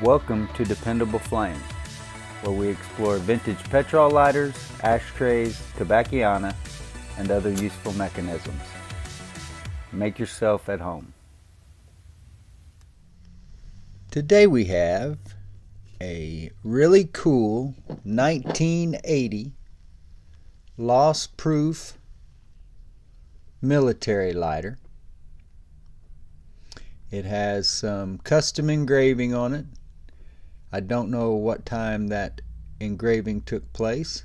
Welcome to Dependable Flame, where we explore vintage petrol lighters, ashtrays, tobacconiana, and other useful mechanisms. Make yourself at home. Today we have a really cool 1980 loss-proof military lighter. It has some custom engraving on it. I don't know what time that engraving took place.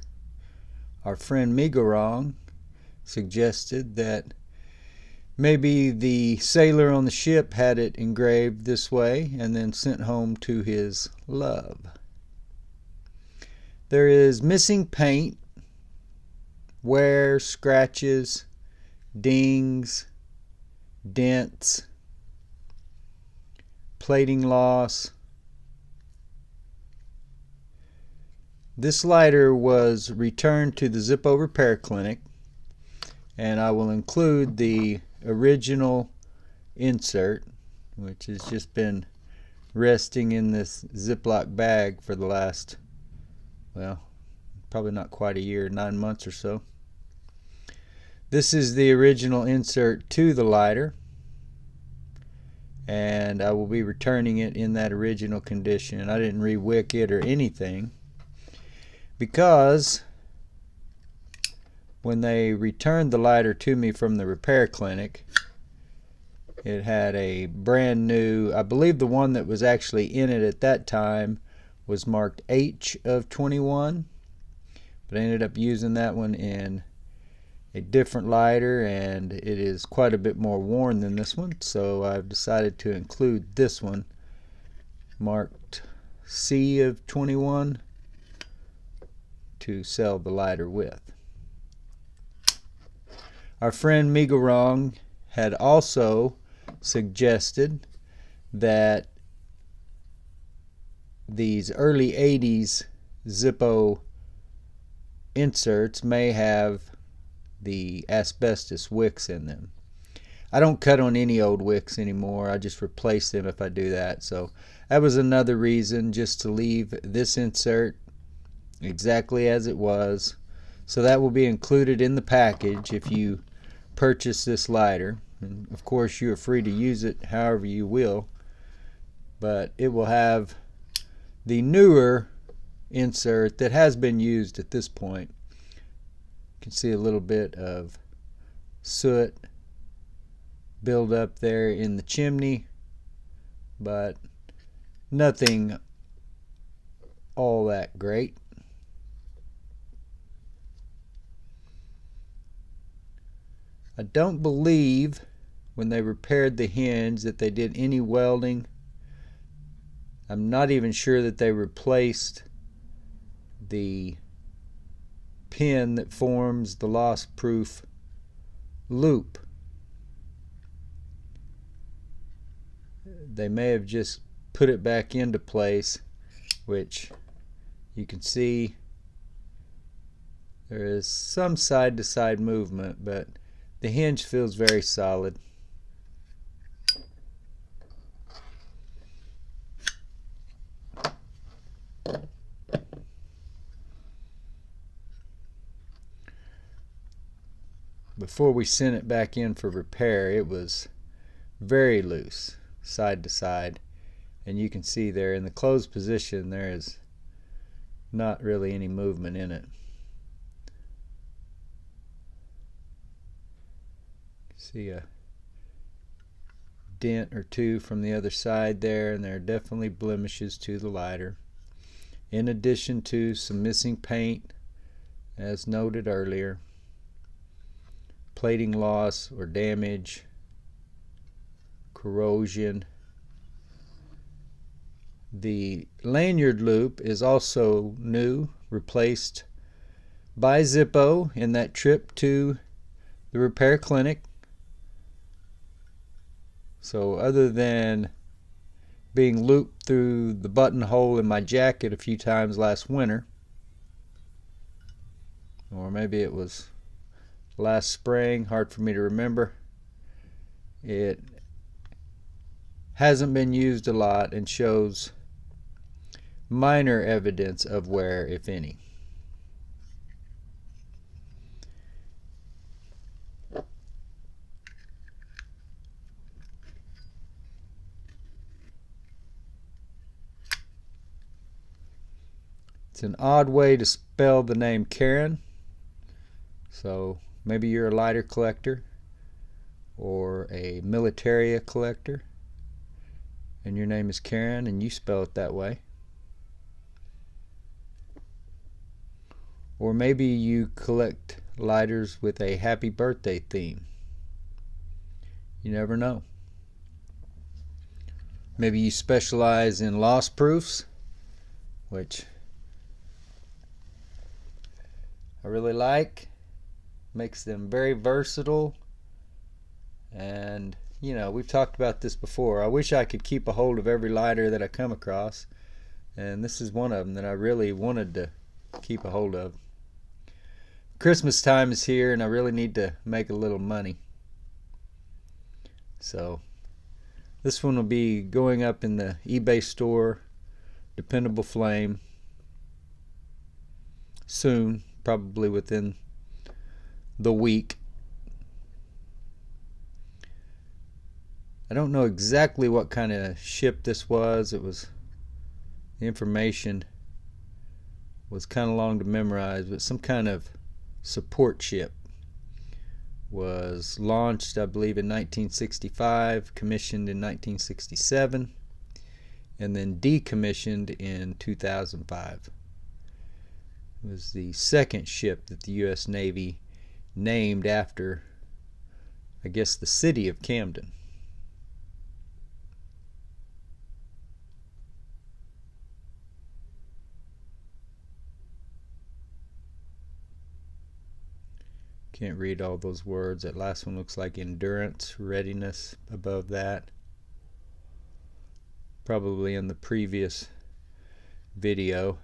Our friend Migorong suggested that maybe the sailor on the ship had it engraved this way and then sent home to his love. There is missing paint, wear, scratches, dings, dents, plating loss. This lighter was returned to the Zippo repair clinic, and I will include the original insert, which has just been resting in this Ziploc bag for the last, well, probably not quite a year, 9 months or so. This is the original insert to the lighter, and I will be returning it in that original condition. I didn't re-wick it or anything, because when they returned the lighter to me from the repair clinic, it had a brand new, I believe the one that was actually in it at that time was marked H of 21, but I ended up using that one in a different lighter, and it is quite a bit more worn than this one, so I've decided to include this one marked C of 21 to sell the lighter with. Our friend Migorong had also suggested that these early 80s Zippo inserts may have the asbestos wicks in them. I don't cut on any old wicks anymore. I just replace them if I do that. So that was another reason just to leave this insert exactly as it was. So that will be included in the package if you purchase this lighter. And of course, you are free to use it however you will, but it will have the newer insert that has been used at this point. You can see a little bit of soot build up there in the chimney, but nothing all that great. I don't believe when they repaired the hinge that they did any welding. I'm not even sure that they replaced the pin that forms the loss-proof loop. They may have just put it back into place, which you can see there is some side-to-side movement, but the hinge feels very solid. Before we sent it back in for repair, it was very loose, side to side, and you can see there in the closed position there is not really any movement in it. See a dent or two from the other side there, and there are definitely blemishes to the lighter, in addition to some missing paint as noted earlier, plating loss or damage, corrosion. The lanyard loop is also new, replaced by Zippo in that trip to the repair clinic. So other than being looped through the buttonhole in my jacket a few times last winter, or maybe it was last spring, hard for me to remember, it hasn't been used a lot and shows minor evidence of wear, if any. It's an odd way to spell the name Karen. So maybe you're a lighter collector or a militaria collector and your name is Karen and you spell it that way. Or maybe you collect lighters with a happy birthday theme. You never know. Maybe you specialize in loss proofs, which I really like. Makes them very versatile. And, you know, we've talked about this before. I wish I could keep a hold of every lighter that I come across. And this is one of them that I really wanted to keep a hold of. Christmas time is here and I really need to make a little money. So this one will be going up in the eBay store, Dependable Flame, soon, probably within the week. I don't know exactly what kind of ship this was. The information was kind of long to memorize, but some kind of support ship. Was launched, I believe, in 1965, commissioned in 1967, and then decommissioned in 2005. It was the second ship that the U.S. Navy named after, I guess, the city of Camden. Can't read all those words. That last one looks like endurance, readiness above that. Probably in the previous video.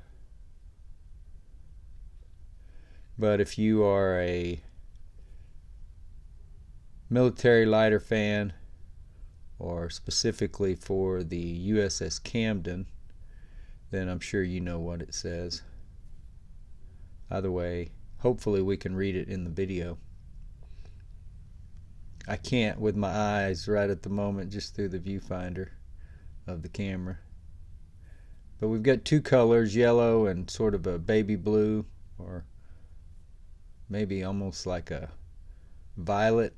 But if you are a military lighter fan, or specifically for the U.S.S. Camden, then I'm sure you know what it says. Either way, hopefully we can read it in the video. I can't with my eyes right at the moment, just through the viewfinder of the camera. But we've got two colors, yellow and sort of a baby blue, or maybe almost like a violet,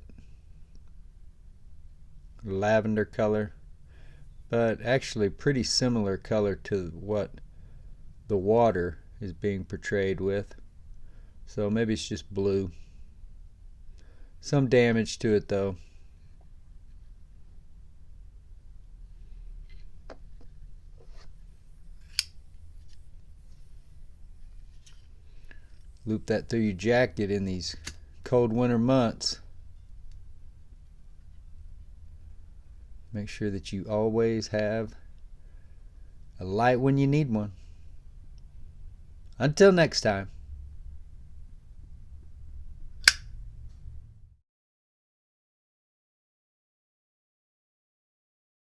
lavender color, but actually pretty similar color to what the water is being portrayed with. So maybe it's just blue. Some damage to it though. Loop that through your jacket in these cold winter months. Make sure that you always have a light when you need one. Until next time.